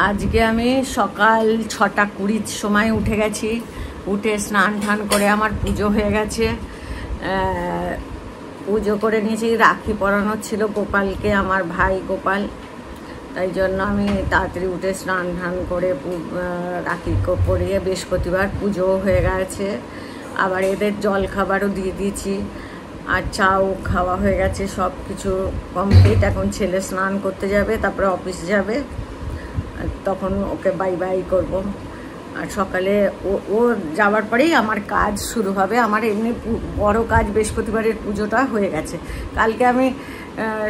আজকে আমি সকাল 6:20 সময় উঠে গেছি। উঠে স্নান টান করে আমার পুজো হয়ে গেছে। পুজো করে নিয়েছি। রাখি পরানো ছিল গোপালকে, আমার ভাই গোপাল, তাই জন্য আমি তাড়াতাড়ি উঠে স্নান টান করে রাখি পরিয়ে বৃহস্পতিবার পুজো হয়ে গেছে। আবার এদের জল খাবারও দিয়ে দিয়েছি, আর চাও খাওয়া হয়ে গেছে, সব কিছু কমপ্লিট। এখন ছেলে স্নান করতে যাবে, তারপরে অফিস যাবে, তখন ওকে বাই বাই করব। আর সকালে ও যাওয়ার পরেই আমার কাজ শুরু হবে। আমার এমনি বড় কাজ বৃহস্পতিবারের পুজোটা হয়ে গেছে। কালকে আমি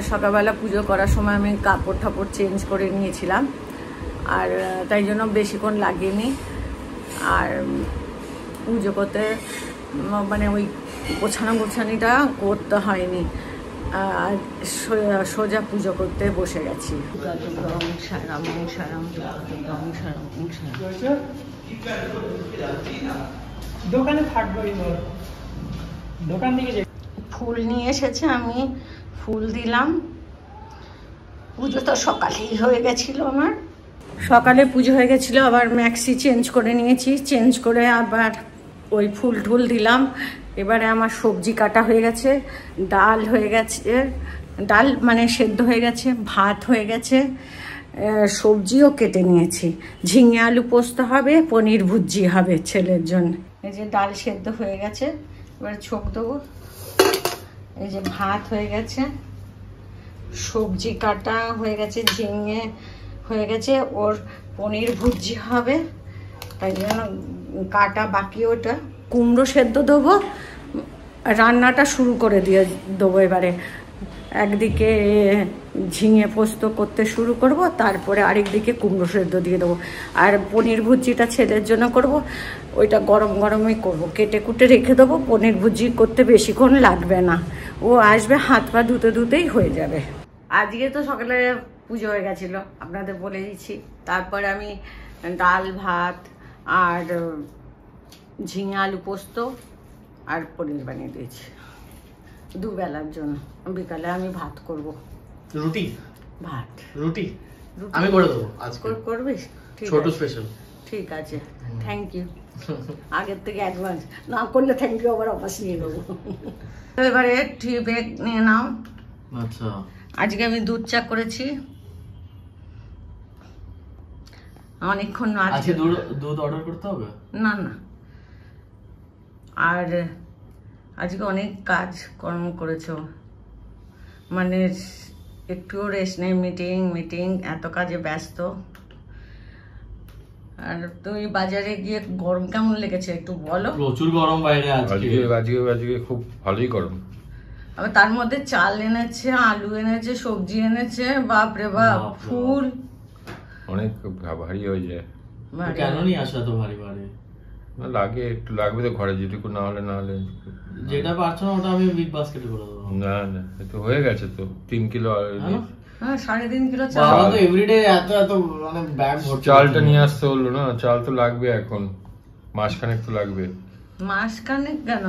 সকালবেলা পুজো করার সময় আমি কাপড় ঠাপড় চেঞ্জ করে নিয়েছিলাম, আর তাই জন্য বেশিক্ষণ লাগেনি। আর পুজো করতে মানে ওই গোছানিটা করতে হয়নি, আর সোজা পুজো করতে বসে গেছি। দোকানে থাকবো, দোকান থেকে ফুল নিয়ে এসেছে, আমি ফুল দিলাম। পুজো তো সকালেই হয়ে গেছিল, আমার সকালে পুজো হয়ে গেছিলো। আবার ম্যাক্সি চেঞ্জ করে নিয়েছি, চেঞ্জ করে আবার ওই ফুল টুল দিলাম। এবারে আমার সবজি কাটা হয়ে গেছে, ডাল হয়ে গেছে, ডাল মানে সেদ্ধ হয়ে গেছে, ভাত হয়ে গেছে, সবজিও কেটে নিয়েছি। ঝিঙে আলু পোস্ত হবে, পনির ভুজি হবে ছেলের জন্য। এই যে ডাল সেদ্ধ হয়ে গেছে, এবার ছোক দেবো। এই যে ভাত হয়ে গেছে, সবজি কাটা হয়ে গেছে, ঝিঙে হয়ে গেছে, ওর পনির ভুজি হবে, তাই জন্য কাটা বাকি। ওটা কুমড়ো সেদ্ধ দেবো, রান্নাটা শুরু করে দিয়ে দেবো। এবারে একদিকে ঝিঙে পোস্ত করতে শুরু করব, তারপরে আরেক দিকে কুমড়ো সেদ্ধ দিয়ে দেবো। আর পনির ভুজিটা ছেলের জন্য করব, ওইটা গরম গরমই করব। কেটে কুটে রেখে দেবো, পনির ভুজি করতে বেশিক্ষণ লাগবে না। ও আসবে, হাত পা ধুতে ধুতেই হয়ে যাবে। আজকে তো সকালে পুজো হয়ে গেছিলো, আপনাদের বলে দিচ্ছি। তারপর আমি ডাল ভাত আর ঝিঙে আলু পোস্ত আর পনির বানিয়ে দিয়েছি দুবেলার জন্য। বিকালে আমি ভাত করব। রুটি ভাত রুটি আমি করে দেবো আজকে। করবিস? ছোট স্পেশাল। ঠিক আছে, থ্যাংক ইউ। আগের থেকে অ্যাডভান্স না করলে থ্যাংক ইউ আবার অফাস নিয়ে নেবো। এবারে টি ব্যাগ নিয়ে নাও। আচ্ছা, আজকে আমি দুধ চা করেছি অনেকক্ষণ। আজকে দুধ অর্ডার করতে হবে? না না, আর আজকে অনেক কাজ কর্ম করেছো, মানে একটুও রেস্ট নেই। মিটিং এত কাজে ব্যস্ত। আর তুই বাজারে গিয়ে গরম কেমন লেগেছে একটু বলো। প্রচুর গরম বাইরে আজকে খুব ভালোই গরম। আবার তার মধ্যে চাল এনেছে, আলু এনেছে, সবজি এনেছে, বাপরে বাপ, ফুল অনেক ভারী হয়ে যায়। কেন নিয়ে আসা তো ভারী ভারী লাগে, একটু লাগবে তো ঘরে, যেটুকু না হলে যেটা পারছো না ওটা আমি বিগ বাস্কেটে করে দেবো। না তো হয়ে গেছে তো 3 কিলো। হ্যাঁ 3.5 কিলো চাল তো এভরিডে এত মানে ব্যাগ ভর্তি। চালটা নিয়ে আসতে হলো না, চাল তো লাগবে এখন, মাসখানেক তো লাগবে। মাসখানেক কেন,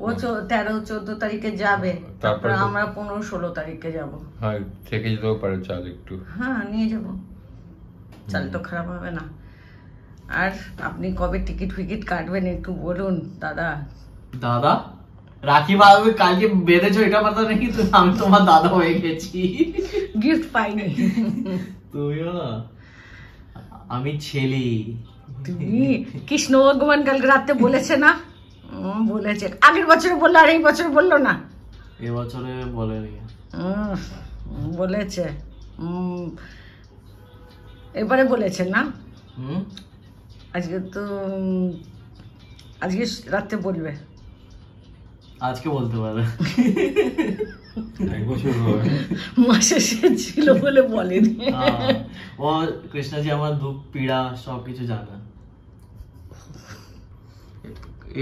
ও 13-14 তারিখে যাবে, তারপর আমরা 15-16 তারিখে যাবো। হ্যাঁ, থেকে যেতেও পারে চাল একটু। হ্যাঁ নিয়ে যাবো, চাল তো খারাপ হবে না। আর আপনি কবে টিকিট ফিকিট কাটবেন একটু বলুন দাদা। দাদা রাখি বাঁধবে কালকে বেঁধেছো, এটা কথা নেই তো আমি তোমার দাদা হয়ে গেছি। গিফট পাইনি। তুমিও না, আমি ছেলে। তুমি কৃষ্ণ ভগবান কালকে রাতে বলেছে না? বলেছে, আগের বছর বললো আর এই বছর বললো না? এবছরে বলেনি। বলেছে, এবারে বলেছে না? আজকে রাতে বলবে, আজকে বলতে পারে। মাসে শেষ ছিল বলে বলেনি। ও কৃষ্ণাজি আমার দুঃখ পীড়া সবকিছু জানে।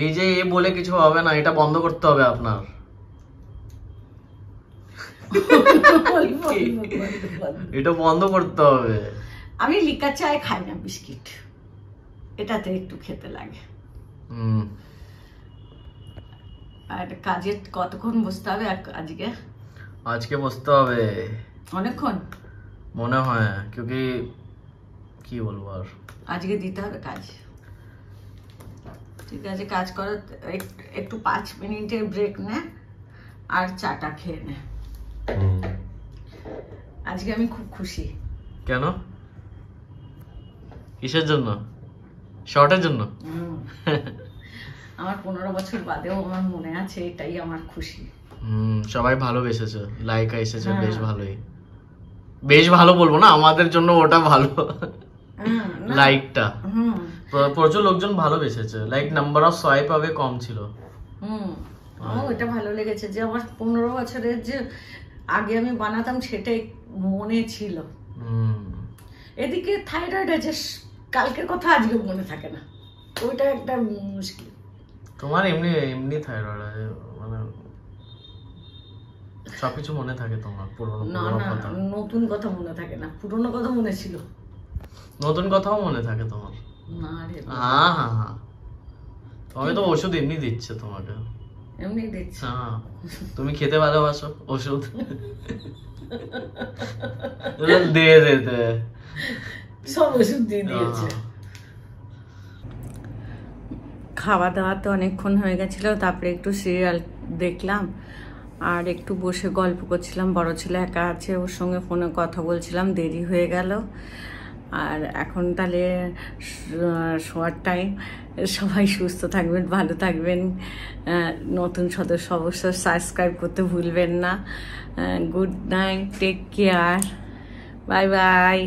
এই যে এ বলে কিছু হবে না, এটা বন্ধ করতে হবে আপনার। এটা বন্ধ করতে হবে। আমি লিকা চায় খাই না, বিস্কিট এটাতে একটু খেতে লাগে। আর কাজে কতক্ষণ বসতে হবে আজকে বসতে হবে অনেকক্ষণ মনে হয়, क्योंकि কি বলবো আর, আজকে দিতে হবে কাজ। ঠিক আছে, কাজ করো, একটু 5 মিনিটের ব্রেক নে আর চাটা খেয়ে নে। আজকে আমি খুব খুশি। কেন? কিসের জন্য? শর্টের জন্য? আমার 15 বছর বাদেও আমার মনে আছে, এটাই আমার খুশি। সবাই ভালোবেসেছে, লাইক এসেছে, বেশ ভালোই। বেশ ভালো বলবো না, আমাদের জন্য ওটা ভালো। লাইকটা প্রচুর লোকজন ভালোবেসেছে, লাইক নাম্বার অফ সোয়াইপ হবে কম ছিল। আমার ওটা ভালো লেগেছে যে আমার 15 বছরের যে আগে আমি বানাতাম সেটাই মনে ছিল। এদিকে থাইরয়েড আছে, কালকের কথা আজকে মনে থাকে না, ওইটা একটা মুশকিল। তোমার এমনি থাইরয়েড আছে, মানে সবকিছু মনে থাকে তোমার, পুরনো কথা। নতুন কথা মনে থাকে না, পুরনো কথা মনে ছিল। নতুন কথাও মনে থাকে তোমার? না রে, হ্যাঁ, তোমাকে তো ওষুধ এমনি দিচ্ছে, তোমাকে এমনি দিচ্ছে। হ্যাঁ, তুমি খেতে ভালোবাসো, ওষুধ দিয়ে দিতে সব ওষুধ দিয়ে দিয়েছে। খাওয়া দাওয়া তো অনেকক্ষণ হয়ে গেছিল, তারপরে একটু সিরিয়াল দেখলাম আর একটু বসে গল্প করছিলাম। বড় ছেলে একা আছে, ওর সঙ্গে ফোনে কথা বলছিলাম, দেরি হয়ে গেল। আর এখন তাহলে শোয়ার টাইম। সবাই সুস্থ থাকবেন, ভালো থাকবেন। নতুন সদস্য অবশ্যই সাবস্ক্রাইব করতে ভুলবেন না। Good night, take care, bye by.